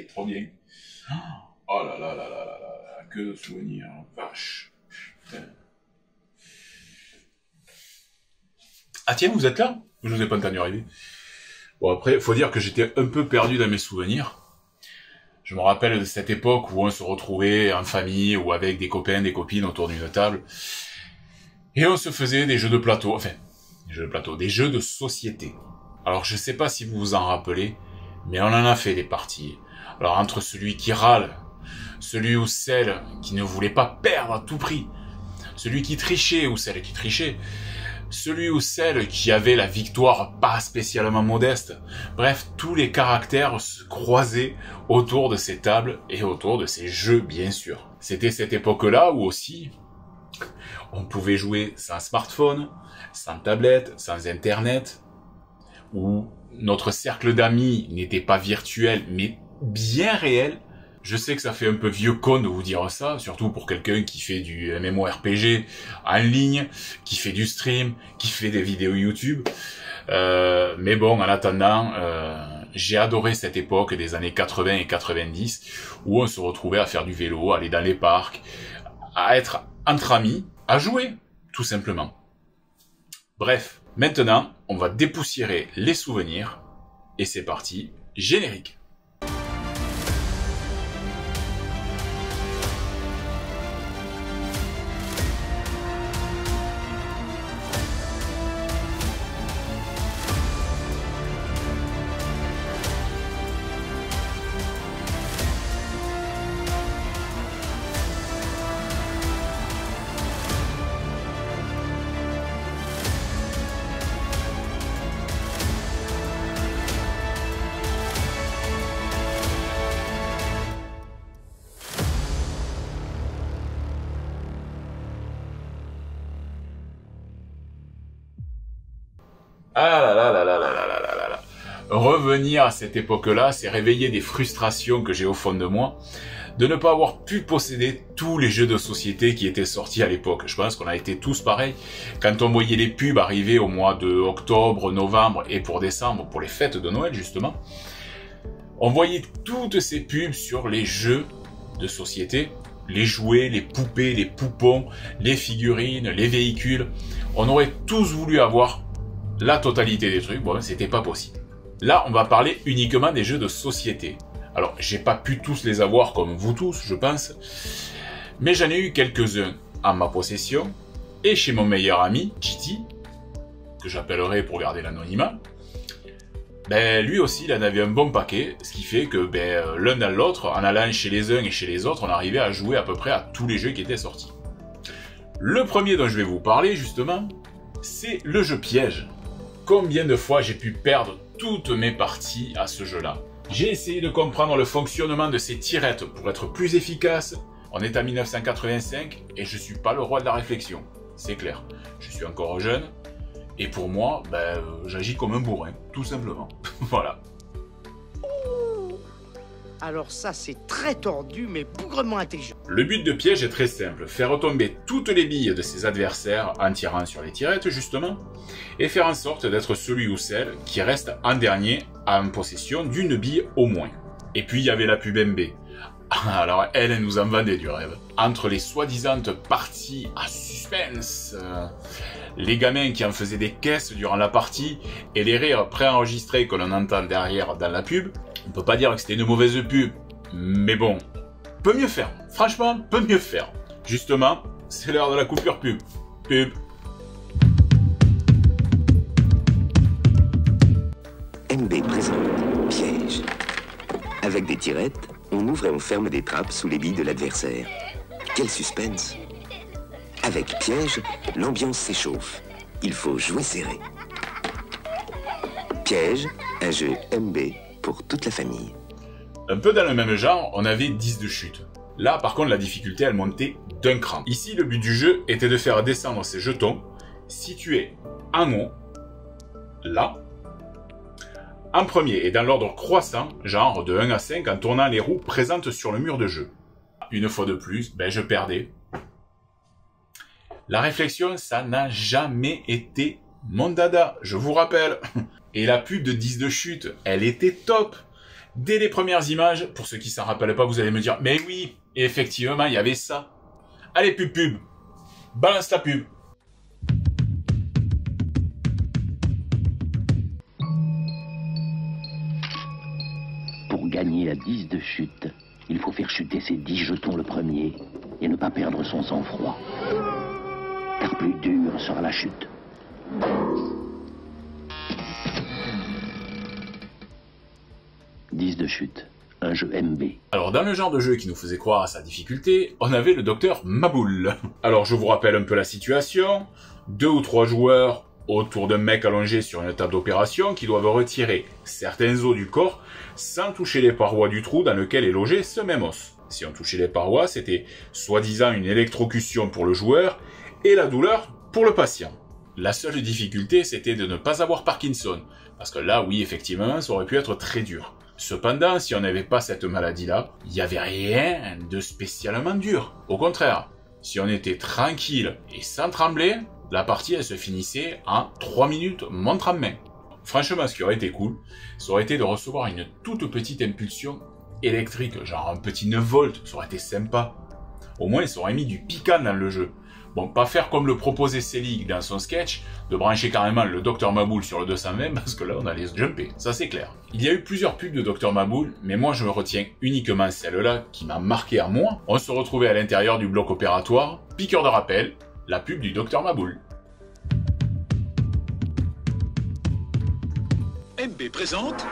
Trop bien. Oh là là là là là là, que de souvenirs, vache. Putain. Ah tiens, vous êtes là? Je vous ai pas entendu arriver. Bon après, faut dire que j'étais un peu perdu dans mes souvenirs. Je me rappelle de cette époque où on se retrouvait en famille ou avec des copains, des copines autour d'une table. Et on se faisait des jeux de plateau, enfin, des jeux de plateau, des jeux de société. Alors je sais pas si vous vous en rappelez, mais on en a fait des parties. Alors entre celui qui râle, celui ou celle qui ne voulait pas perdre à tout prix, celui qui trichait ou celle qui trichait, celui ou celle qui avait la victoire pas spécialement modeste. Bref, tous les caractères se croisaient autour de ces tables et autour de ces jeux, bien sûr. C'était cette époque-là où aussi on pouvait jouer sans smartphone, sans tablette, sans internet, où notre cercle d'amis n'était pas virtuel, mais bien réel. Je sais que ça fait un peu vieux con de vous dire ça, surtout pour quelqu'un qui fait du MMORPG en ligne, qui fait du stream, qui fait des vidéos YouTube. Mais bon, en attendant, j'ai adoré cette époque des années 80 et 90, où on se retrouvait à faire du vélo, à aller dans les parcs, à être entre amis, à jouer, tout simplement. Bref, maintenant, on va dépoussiérer les souvenirs, et c'est parti, générique. Ah là là là là là là là là là là. Revenir à cette époque-là, c'est réveiller des frustrations que j'ai au fond de moi, de ne pas avoir pu posséder tous les jeux de société qui étaient sortis à l'époque. Je pense qu'on a été tous pareils. Quand on voyait les pubs arriver au mois de octobre, novembre et pour décembre, pour les fêtes de Noël justement, on voyait toutes ces pubs sur les jeux de société, les jouets, les poupées, les poupons, les figurines, les véhicules. On aurait tous voulu avoir la totalité des trucs, bon, c'était pas possible. Là, on va parler uniquement des jeux de société. Alors, j'ai pas pu tous les avoir comme vous tous, je pense, mais j'en ai eu quelques-uns en ma possession, et chez mon meilleur ami, GT, que j'appellerai pour garder l'anonymat. Ben, lui aussi, il en avait un bon paquet, ce qui fait que, l'un dans l'autre, en allant chez les uns et chez les autres, on arrivait à jouer à peu près à tous les jeux qui étaient sortis. Le premier dont je vais vous parler, justement, c'est le jeu piège. Combien de fois j'ai pu perdre toutes mes parties à ce jeu-là. J'ai essayé de comprendre le fonctionnement de ces tirettes pour être plus efficace. On est en 1985 et je suis pas le roi de la réflexion. C'est clair. Je suis encore jeune et pour moi, j'agis comme un bourrin, tout simplement. Voilà. Alors ça, c'est très tordu, mais bougrement intelligent. Le but de piège est très simple, faire retomber toutes les billes de ses adversaires en tirant sur les tirettes, justement, et faire en sorte d'être celui ou celle qui reste en dernier en possession d'une bille au moins. Et puis il y avait la pub MB. Alors elle nous en vendait du rêve. Entre les soi-disant parties à suspense, les gamins qui en faisaient des caisses durant la partie, et les rires préenregistrés que l'on entend derrière dans la pub, on peut pas dire que c'était une mauvaise pub, mais bon, peut mieux faire. Franchement, peut mieux faire. Justement, c'est l'heure de la coupure pub. Pub. MB présente Piège. Avec des tirettes, on ouvre et on ferme des trappes sous les billes de l'adversaire. Quel suspense! Avec Piège, l'ambiance s'échauffe. Il faut jouer serré. Piège, un jeu MB pour toute la famille. Un peu dans le même genre, on avait 10 de chute. Là, par contre, la difficulté, elle montait d'un cran. Ici, le but du jeu était de faire descendre ces jetons situés en haut, là, en premier et dans l'ordre croissant, genre de 1 à 5, en tournant les roues présentes sur le mur de jeu. Une fois de plus, je perdais. La réflexion, ça n'a jamais été mon dada, je vous rappelle. Et la pub de 10 de chute, elle était top. Dès les premières images, pour ceux qui s'en rappellent pas, vous allez me dire, mais oui, effectivement, il y avait ça. Allez, pub. Balance la pub. Pour gagner à 10 de chute, il faut faire chuter ses 10 jetons le premier et ne pas perdre son sang-froid. Car plus dure sera la chute. « 10 de chute, un jeu MB. » Alors dans le genre de jeu qui nous faisait croire à sa difficulté, on avait le docteur Maboul. Alors je vous rappelle un peu la situation. 2 ou 3 joueurs autour d'un mec allongé sur une table d'opération qui doivent retirer certains os du corps sans toucher les parois du trou dans lequel est logé ce même os. Si on touchait les parois, c'était soi-disant une électrocution pour le joueur et la douleur pour le patient. La seule difficulté, c'était de ne pas avoir Parkinson, parce que là, oui, effectivement, ça aurait pu être très dur. Cependant, si on n'avait pas cette maladie-là, il n'y avait rien de spécialement dur. Au contraire, si on était tranquille et sans trembler, la partie, elle se finissait en 3 minutes, montre en main. Franchement, ce qui aurait été cool, ça aurait été de recevoir une toute petite impulsion électrique, genre un petit 9 volts, ça aurait été sympa. Au moins, ça aurait mis du piquant dans le jeu. Bon, pas faire comme le proposait Selig dans son sketch, de brancher carrément le Dr Maboul sur le 220, parce que là, on allait se jumper, ça c'est clair. Il y a eu plusieurs pubs de Dr Maboul, mais moi je me retiens uniquement celle-là qui m'a marqué à moi. On se retrouvait à l'intérieur du bloc opératoire, piqueur de rappel, la pub du Dr Maboul. MB présente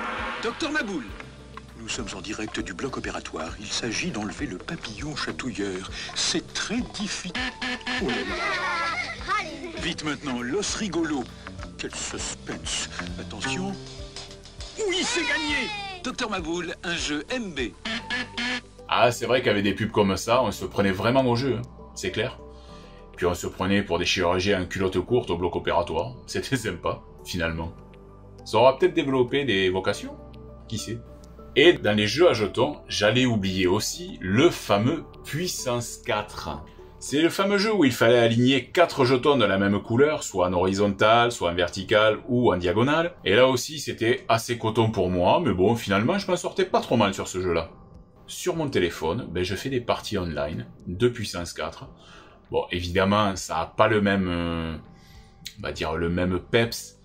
Dr Maboul. Nous sommes en direct du bloc opératoire. Il s'agit d'enlever le papillon chatouilleur. C'est très difficile. Oh là là. Vite maintenant, l'os rigolo. Quel suspense. Attention. Oui, c'est gagné. Dr Maboul, un jeu MB. Ah, c'est vrai qu'avec des pubs comme ça, on se prenait vraiment au jeu, hein. C'est clair. Puis on se prenait pour des chirurgiens en culotte courte au bloc opératoire. C'était sympa, finalement. Ça aura peut-être développé des vocations, qui sait. Et dans les jeux à jetons, j'allais oublier aussi le fameux Puissance 4. C'est le fameux jeu où il fallait aligner 4 jetons de la même couleur, soit en horizontal, soit en vertical ou en diagonale. Et là aussi, c'était assez coton pour moi, mais bon, finalement, je m'en sortais pas trop mal sur ce jeu-là. Sur mon téléphone, je fais des parties online de Puissance 4. Bon, évidemment, ça n'a pas le même, on va dire, le même peps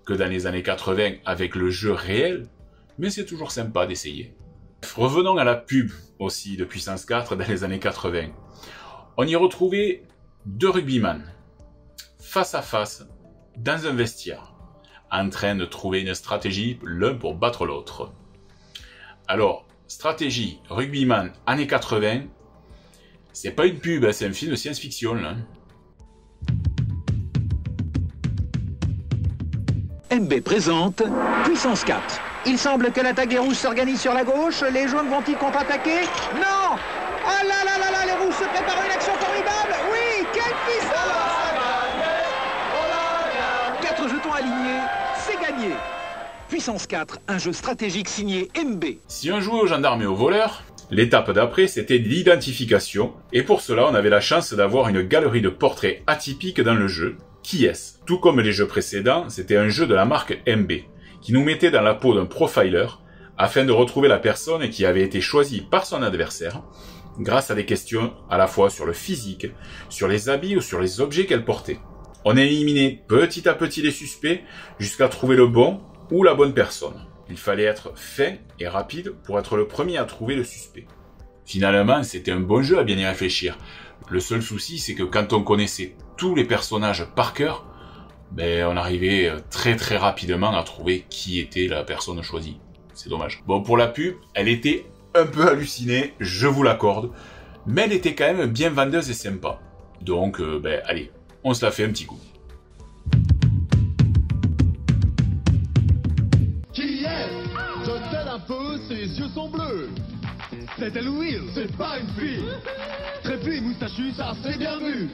que dans les années 80 avec le jeu réel, mais c'est toujours sympa d'essayer. Revenons à la pub aussi de Puissance 4 dans les années 80. On y retrouvait 2 rugbyman, face à face, dans un vestiaire, en train de trouver une stratégie l'un pour battre l'autre. Alors, stratégie, rugbyman, années 80, c'est pas une pub, c'est un film de science-fiction, là. MB présente Puissance 4. Il semble que l'attaque des Rousses s'organise sur la gauche. Les jaunes vont-ils contre-attaquer? Non! Ah là là là là, les Rousses se préparent une action formidable! Oui, quelle puissance! 4 jetons alignés, c'est gagné. Puissance 4, un jeu stratégique signé MB. Si on jouait aux gendarmes et aux voleurs, l'étape d'après c'était l'identification, et pour cela on avait la chance d'avoir une galerie de portraits atypiques dans le jeu. Qui est-ce? Tout comme les jeux précédents, c'était un jeu de la marque MB, qui nous mettait dans la peau d'un profiler, afin de retrouver la personne qui avait été choisie par son adversaire, grâce à des questions à la fois sur le physique, sur les habits ou sur les objets qu'elle portait. On éliminait petit à petit les suspects, jusqu'à trouver le bon ou la bonne personne. Il fallait être fin et rapide pour être le premier à trouver le suspect. Finalement, c'était un bon jeu à bien y réfléchir. Le seul souci, c'est que quand on connaissait tous les personnages par cœur, on arrivait très très rapidement à trouver qui était la personne choisie. C'est dommage. Bon, pour la pub, elle était un peu hallucinée, je vous l'accorde, mais elle était quand même bien vendeuse et sympa. Donc, allez, on se la fait un petit coup. Qui est? Je t'aide un peu, ses yeux sont bleus. C'est Louise, c'est pas une fille. Trépu et moustachu, ça c'est bien vu.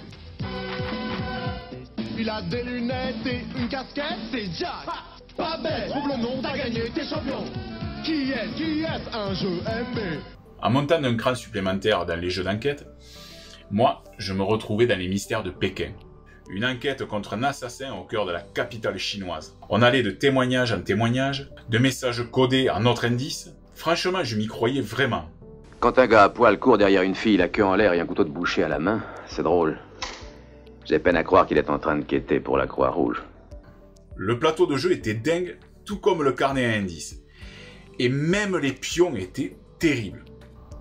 Il a des lunettes et une casquette, c'est Jack. Pas bête, trouve le nom, t'as gagné, t'es champion. Qui est un jeu MB? En montant d'un cran supplémentaire dans les jeux d'enquête, moi, je me retrouvais dans les mystères de Pékin. Une enquête contre un assassin au cœur de la capitale chinoise. On allait de témoignage en témoignage, de messages codés en autres indices. Franchement, je m'y croyais vraiment. Quand un gars à poil court derrière une fille, la queue en l'air et un couteau de boucher à la main, c'est drôle. J'ai peine à croire qu'il est en train de quêter pour la Croix-Rouge. Le plateau de jeu était dingue, tout comme le carnet à indices. Et même les pions étaient terribles.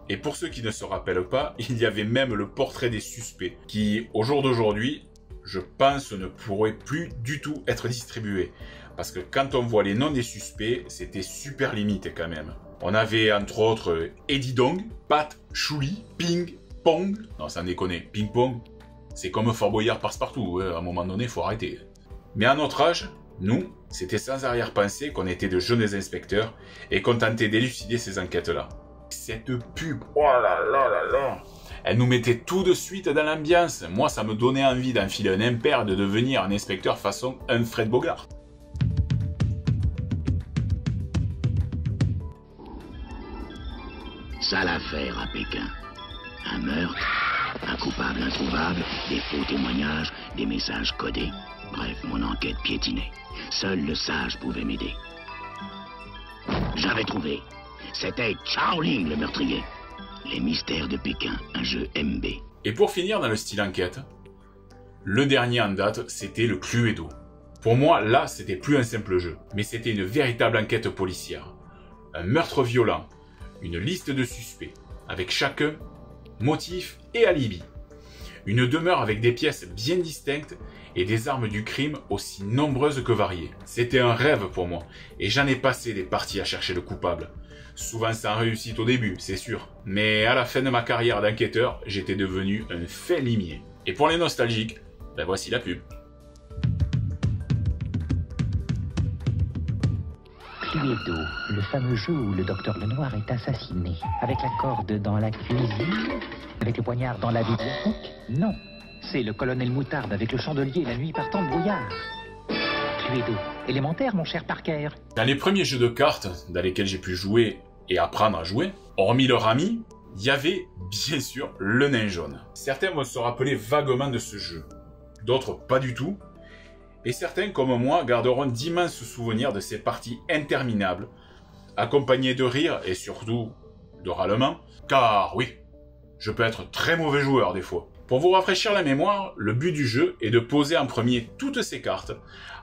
Et pour ceux qui ne se rappellent pas, il y avait même le portrait des suspects, qui, au jour d'aujourd'hui, je pense ne pourrait plus du tout être distribué. Parce que quand on voit les noms des suspects, c'était super limite quand même. On avait entre autres Eddie Dong, Pat, Chouli, Ping, Pong. Non, sans déconner, Ping Pong, c'est comme Fort Boyard passe-partout, à un moment donné, faut arrêter. Mais à notre âge, nous, c'était sans arrière-pensée qu'on était de jeunes inspecteurs et qu'on tentait d'élucider ces enquêtes-là. Cette pub, oh là là là là, elle nous mettait tout de suite dans l'ambiance. Moi, ça me donnait envie d'enfiler un impair, de devenir un inspecteur façon Humphrey Bogart. Sale affaire à Pékin. Un meurtre, un coupable introuvable, des faux témoignages, des messages codés. Bref, mon enquête piétinait. Seul le sage pouvait m'aider. J'avais trouvé. C'était Shaolin le meurtrier. Les mystères de Pékin, un jeu MB. Et pour finir dans le style enquête, le dernier en date, c'était le Cluedo. Pour moi, là, c'était plus un simple jeu, mais c'était une véritable enquête policière. Un meurtre violent, une liste de suspects, avec chacun motif et alibi. Une demeure avec des pièces bien distinctes et des armes du crime aussi nombreuses que variées. C'était un rêve pour moi, et j'en ai passé des parties à chercher le coupable. Souvent sans réussite au début, c'est sûr. Mais à la fin de ma carrière d'enquêteur, j'étais devenu un fin limier. Et pour les nostalgiques, ben voici la pub. Cluedo, le fameux jeu où le docteur Lenoir est assassiné. Avec la corde dans la cuisine, avec le poignard dans la bibliothèque. Non, c'est le colonel Moutarde avec le chandelier la nuit partant de brouillard. Cluedo, élémentaire mon cher Parker. Dans les premiers jeux de cartes dans lesquels j'ai pu jouer et apprendre à jouer, hormis leur ami, il y avait bien sûr le nain jaune. Certains vont se rappeler vaguement de ce jeu, d'autres pas du tout, et certains comme moi garderont d'immenses souvenirs de ces parties interminables, accompagnées de rires et surtout de râlements, car oui, je peux être très mauvais joueur des fois. Pour vous rafraîchir la mémoire, le but du jeu est de poser en premier toutes ces cartes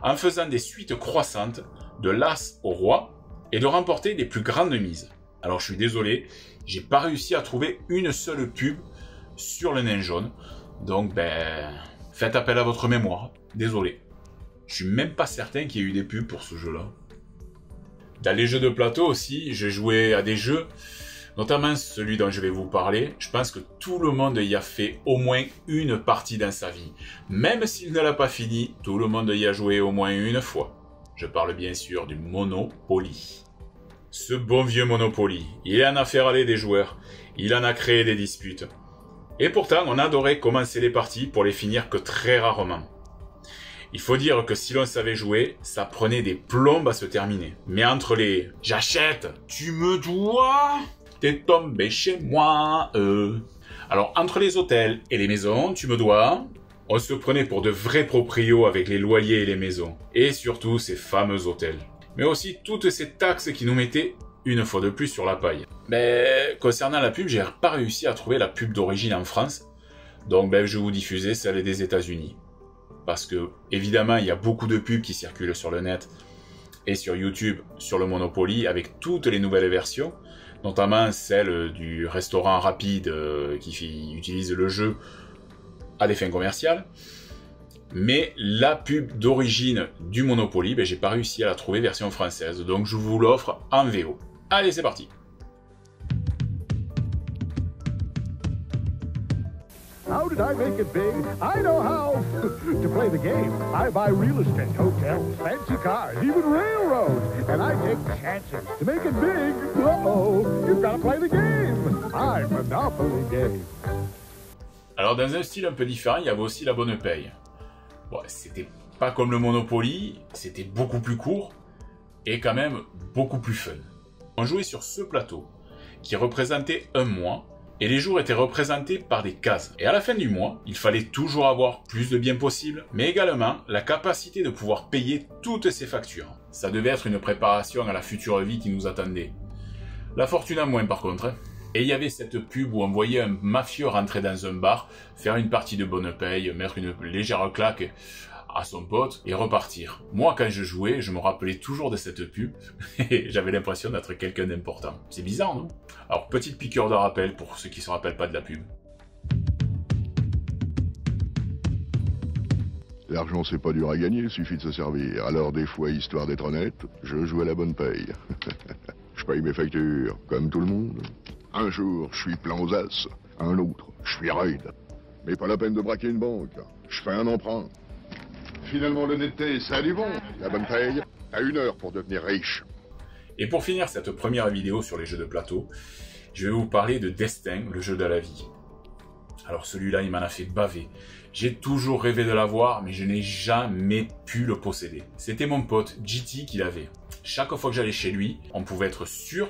en faisant des suites croissantes de l'as au roi et de remporter les plus grandes mises. Alors je suis désolé, j'ai pas réussi à trouver une seule pub sur le nain jaune, donc faites appel à votre mémoire, désolé. Je suis même pas certain qu'il y ait eu des pubs pour ce jeu-là. Dans les jeux de plateau aussi, j'ai joué à des jeux, notamment celui dont je vais vous parler. Je pense que tout le monde y a fait au moins une partie dans sa vie. Même s'il ne l'a pas fini, tout le monde y a joué au moins une fois. Je parle bien sûr du Monopoly. Ce bon vieux Monopoly, il en a fait râler des joueurs, il en a créé des disputes. Et pourtant, on adorait commencer les parties pour les finir que très rarement. Il faut dire que si l'on savait jouer, ça prenait des plombes à se terminer. Mais entre les « j'achète, tu me dois, t'es tombé chez moi », alors entre les hôtels et les maisons, tu me dois, on se prenait pour de vrais proprios avec les loyers et les maisons. Et surtout ces fameux hôtels. Mais aussi toutes ces taxes qui nous mettaient une fois de plus sur la paille. Mais concernant la pub, j'ai pas réussi à trouver la pub d'origine en France. Donc je vais vous diffuser celle des États-Unis. Parce que, évidemment, il y a beaucoup de pubs qui circulent sur le net et sur YouTube sur le Monopoly avec toutes les nouvelles versions, notamment celle du restaurant rapide qui utilise le jeu à des fins commerciales. Mais la pub d'origine du Monopoly, j'ai pas réussi à la trouver version française, donc je vous l'offre en VO. Allez, c'est parti! How did I make it big? I know how. To play the game, I buy real estate, hotels, fancy cars, even railroads. And I take chances. To make it big, you've got to play the game. I'm Monopoly Game. Alors dans un style un peu différent, il y avait aussi la bonne paye. Bon, c'était pas comme le Monopoly, c'était beaucoup plus court et quand même beaucoup plus fun. On jouait sur ce plateau qui représentait un mois Et les jours étaient représentés par des cases. Et à la fin du mois, il fallait toujours avoir plus de biens possible, mais également la capacité de pouvoir payer toutes ces factures. Ça devait être une préparation à la future vie qui nous attendait. La fortune en moins par contre. Hein. Et il y avait cette pub où on voyait un mafieux rentrer dans un bar, faire une partie de bonne paye, mettre une légère claque à son pote et repartir. Moi, quand je jouais, je me rappelais toujours de cette pub et j'avais l'impression d'être quelqu'un d'important. C'est bizarre, non? Alors, petite piqûre de rappel pour ceux qui se rappellent pas de la pub. L'argent, c'est pas dur à gagner, il suffit de se servir. Alors, des fois, histoire d'être honnête, je joue à la bonne paye. Je paye mes factures, comme tout le monde. Un jour, je suis plein aux as. Un autre, je suis raide. Mais pas la peine de braquer une banque. Je fais un emprunt. Finalement, l'honnêteté, ça a du bon. La bonne paye, à 1 heure pour devenir riche. Et pour finir cette première vidéo sur les jeux de plateau, je vais vous parler de Destin, le jeu de la vie. Alors celui-là, il m'en a fait baver. J'ai toujours rêvé de l'avoir, mais je n'ai jamais pu le posséder. C'était mon pote, GT, qui l'avait. Chaque fois que j'allais chez lui, on pouvait être sûr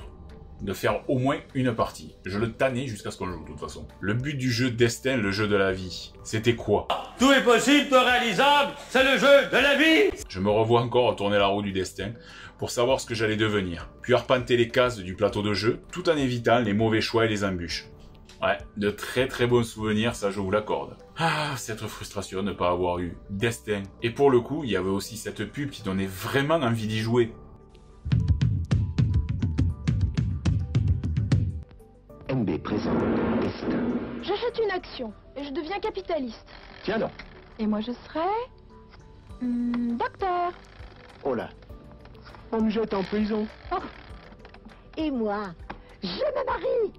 de faire au moins une partie. Je le tannais jusqu'à ce qu'on joue, de toute façon. Le but du jeu Destin, le jeu de la vie, c'était quoi? Tout est possible, tout réalisable, c'est le jeu de la vie! Je me revois encore tourner la roue du destin pour savoir ce que j'allais devenir, puis arpenter les cases du plateau de jeu, tout en évitant les mauvais choix et les embûches. Ouais, de très bons souvenirs, ça je vous l'accorde. Ah, cette frustration de ne pas avoir eu Destin. Et pour le coup, il y avait aussi cette pub qui donnait vraiment envie d'y jouer. MB présente Destin. J'achète une action et je deviens capitaliste. Tiens donc. Et moi je serai... docteur. Oh là. On me jette en prison. Oh. Et moi, je me marie.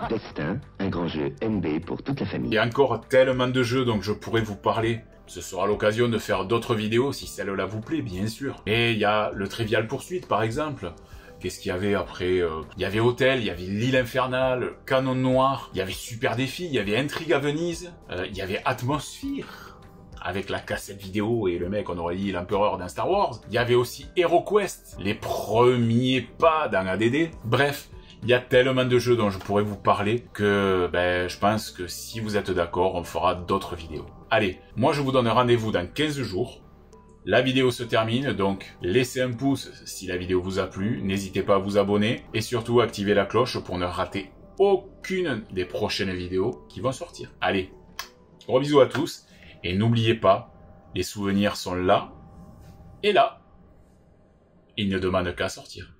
Destin, un grand jeu MB pour toute la famille. Il y a encore tellement de jeux dont je pourrais vous parler. Ce sera l'occasion de faire d'autres vidéos si celle-là vous plaît, bien sûr. Et il y a le Trivial Pursuit, par exemple. Qu'est-ce qu'il y avait après? Il y avait Hôtel, il y avait L'île infernale, Canon noir, il y avait Super Défi, il y avait Intrigue à Venise, il y avait Atmosphere, avec la cassette vidéo et le mec, on aurait dit l'empereur dans Star Wars. Il y avait aussi HeroQuest, les premiers pas dans ADD. Bref, il y a tellement de jeux dont je pourrais vous parler que je pense que si vous êtes d'accord, on fera d'autres vidéos. Allez, moi je vous donne rendez-vous dans 15 jours. La vidéo se termine, donc laissez un pouce si la vidéo vous a plu, n'hésitez pas à vous abonner et surtout activez la cloche pour ne rater aucune des prochaines vidéos qui vont sortir. Allez, gros bisous à tous et n'oubliez pas, les souvenirs sont là et là, ils ne demandent qu'à sortir.